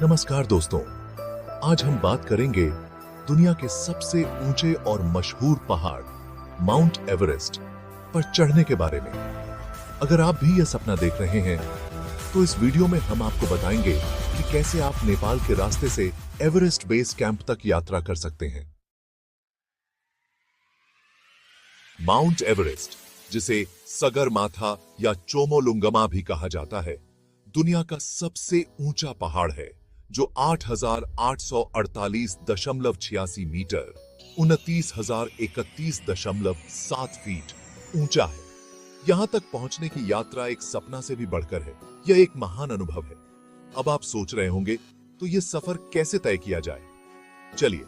नमस्कार दोस्तों, आज हम बात करेंगे दुनिया के सबसे ऊंचे और मशहूर पहाड़ माउंट एवरेस्ट पर चढ़ने के बारे में। अगर आप भी यह सपना देख रहे हैं तो इस वीडियो में हम आपको बताएंगे कि कैसे आप नेपाल के रास्ते से एवरेस्ट बेस कैंप तक यात्रा कर सकते हैं। माउंट एवरेस्ट, जिसे सगरमाथा या चोमोलुंगमा भी कहा जाता है, दुनिया का सबसे ऊंचा पहाड़ है जो 8,848.86 मीटर 29,031.7 फीट ऊंचा है। यहां तक पहुंचने की यात्रा एक सपना से भी बढ़कर है। यह एक महान अनुभव है। अब आप सोच रहे होंगे, तो यह सफर कैसे तय किया जाए? चलिए,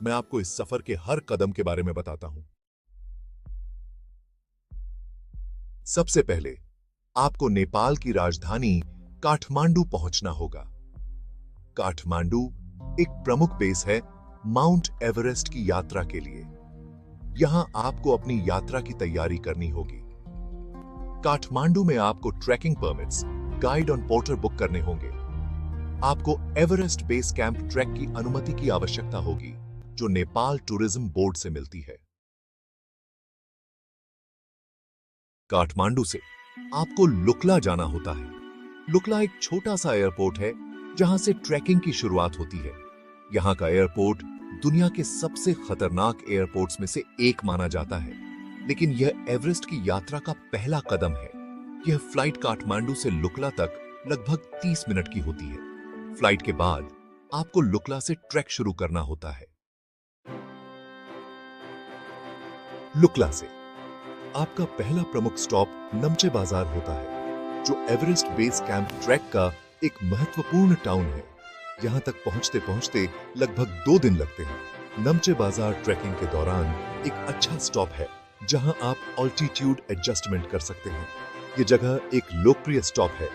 मैं आपको इस सफर के हर कदम के बारे में बताता हूं। सबसे पहले आपको नेपाल की राजधानी काठमांडू पहुंचना होगा। काठमांडू एक प्रमुख बेस है माउंट एवरेस्ट की यात्रा के लिए। यहां आपको अपनी यात्रा की तैयारी करनी होगी। काठमांडू में आपको ट्रैकिंग परमिट्स, गाइड और पोर्टर बुक करने होंगे। आपको एवरेस्ट बेस कैंप ट्रैक की अनुमति की आवश्यकता होगी, जो नेपाल टूरिज्म बोर्ड से मिलती है। काठमांडू से आपको लुकला जाना होता है। लुकला एक छोटा सा एयरपोर्ट है जहां से ट्रैकिंग की शुरुआत होती है। यहां का एयरपोर्ट दुनिया के सबसे खतरनाक एयरपोर्ट्स में से एक माना जाता है, लेकिन यह एवरेस्ट की यात्रा का पहला कदम है। यह फ्लाइट काठमांडू से लुकला तक लगभग 30 मिनट की होती है। फ्लाइट के बाद आपको लुकला से ट्रैक शुरू करना होता है। लुकला से आपका पहला प्रमुख स्टॉप नमचे बाजार होता है, जो एवरेस्ट बेस कैंप ट्रैक का एक महत्वपूर्ण टाउन है। यहां तक पहुंचते पहुंचते लगभग 2 दिन लगते हैं। नमचे बाजार ट्रैकिंग के दौरान एक अच्छा स्टॉप है, जहां आप ऑल्टीट्यूड एडजस्टमेंट कर सकते हैं। यह जगह एक लोकप्रिय स्टॉप है,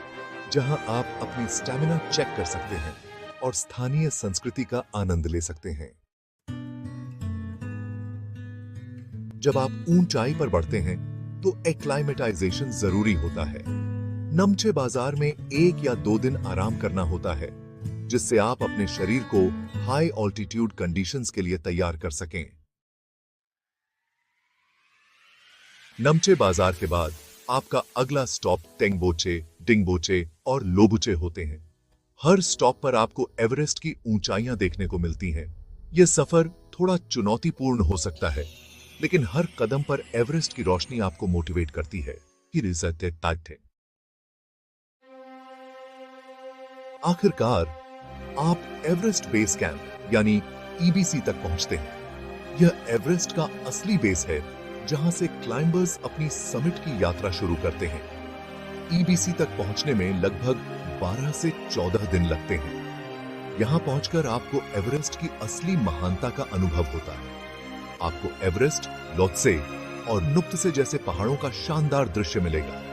जहां आप अपनी स्टैमिना चेक कर सकते हैं और स्थानीय संस्कृति का आनंद ले सकते हैं। जब आप ऊंचाई पर बढ़ते हैं तो एक्लाइमेटाइजेशन जरूरी होता है। नमचे बाजार में 1 या 2 दिन आराम करना होता है, जिससे आप अपने शरीर को हाई ऑल्टीट्यूड कंडीशंस के लिए तैयार कर सकें। नमचे बाजार के बाद आपका अगला स्टॉप टेंगबोचे, डिंगबोचे और लोबुचे होते हैं। हर स्टॉप पर आपको एवरेस्ट की ऊंचाइयां देखने को मिलती हैं। यह सफर थोड़ा चुनौतीपूर्ण हो सकता है, लेकिन हर कदम पर एवरेस्ट की रोशनी आपको मोटिवेट करती है। आखिरकार आप एवरेस्ट बेस कैंप यानी ईबीसी तक पहुंचते हैं। यह एवरेस्ट का असली बेस है, जहां से क्लाइंबर्स अपनी समिट की यात्रा शुरू करते हैं। ईबीसी तक पहुंचने में लगभग 12 से 14 दिन लगते हैं। यहां पहुंचकर आपको एवरेस्ट की असली महानता का अनुभव होता है। आपको एवरेस्ट, लोत्से और नुप्तसे जैसे पहाड़ों का शानदार दृश्य मिलेगा।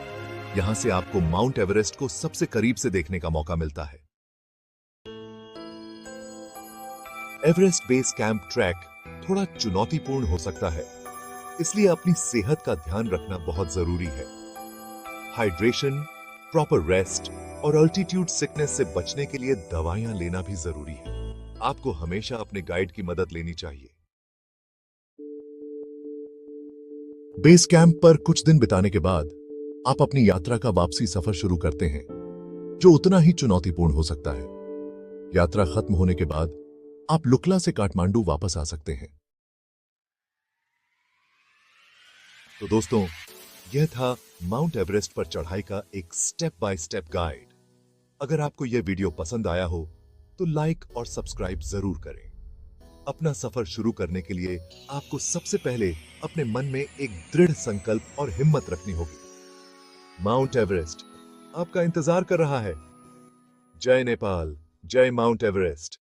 यहां से आपको माउंट एवरेस्ट को सबसे करीब से देखने का मौका मिलता है। एवरेस्ट बेस कैंप ट्रैक थोड़ा चुनौतीपूर्ण हो सकता है, इसलिए अपनी सेहत का ध्यान रखना बहुत जरूरी है। हाइड्रेशन, प्रॉपर रेस्ट और अल्टीट्यूड सिकनेस से बचने के लिए दवाइयां लेना भी जरूरी है। आपको हमेशा अपने गाइड की मदद लेनी चाहिए। बेस कैंप पर कुछ दिन बिताने के बाद आप अपनी यात्रा का वापसी सफर शुरू करते हैं, जो उतना ही चुनौतीपूर्ण हो सकता है। यात्रा खत्म होने के बाद आप लुकला से काठमांडू वापस आ सकते हैं। तो दोस्तों, यह था माउंट एवरेस्ट पर चढ़ाई का एक स्टेप बाय स्टेप गाइड। अगर आपको यह वीडियो पसंद आया हो तो लाइक और सब्सक्राइब जरूर करें। अपना सफर शुरू करने के लिए आपको सबसे पहले अपने मन में एक दृढ़ संकल्प और हिम्मत रखनी होगी। माउंट एवरेस्ट आपका इंतजार कर रहा है। जय नेपाल, जय माउंट एवरेस्ट।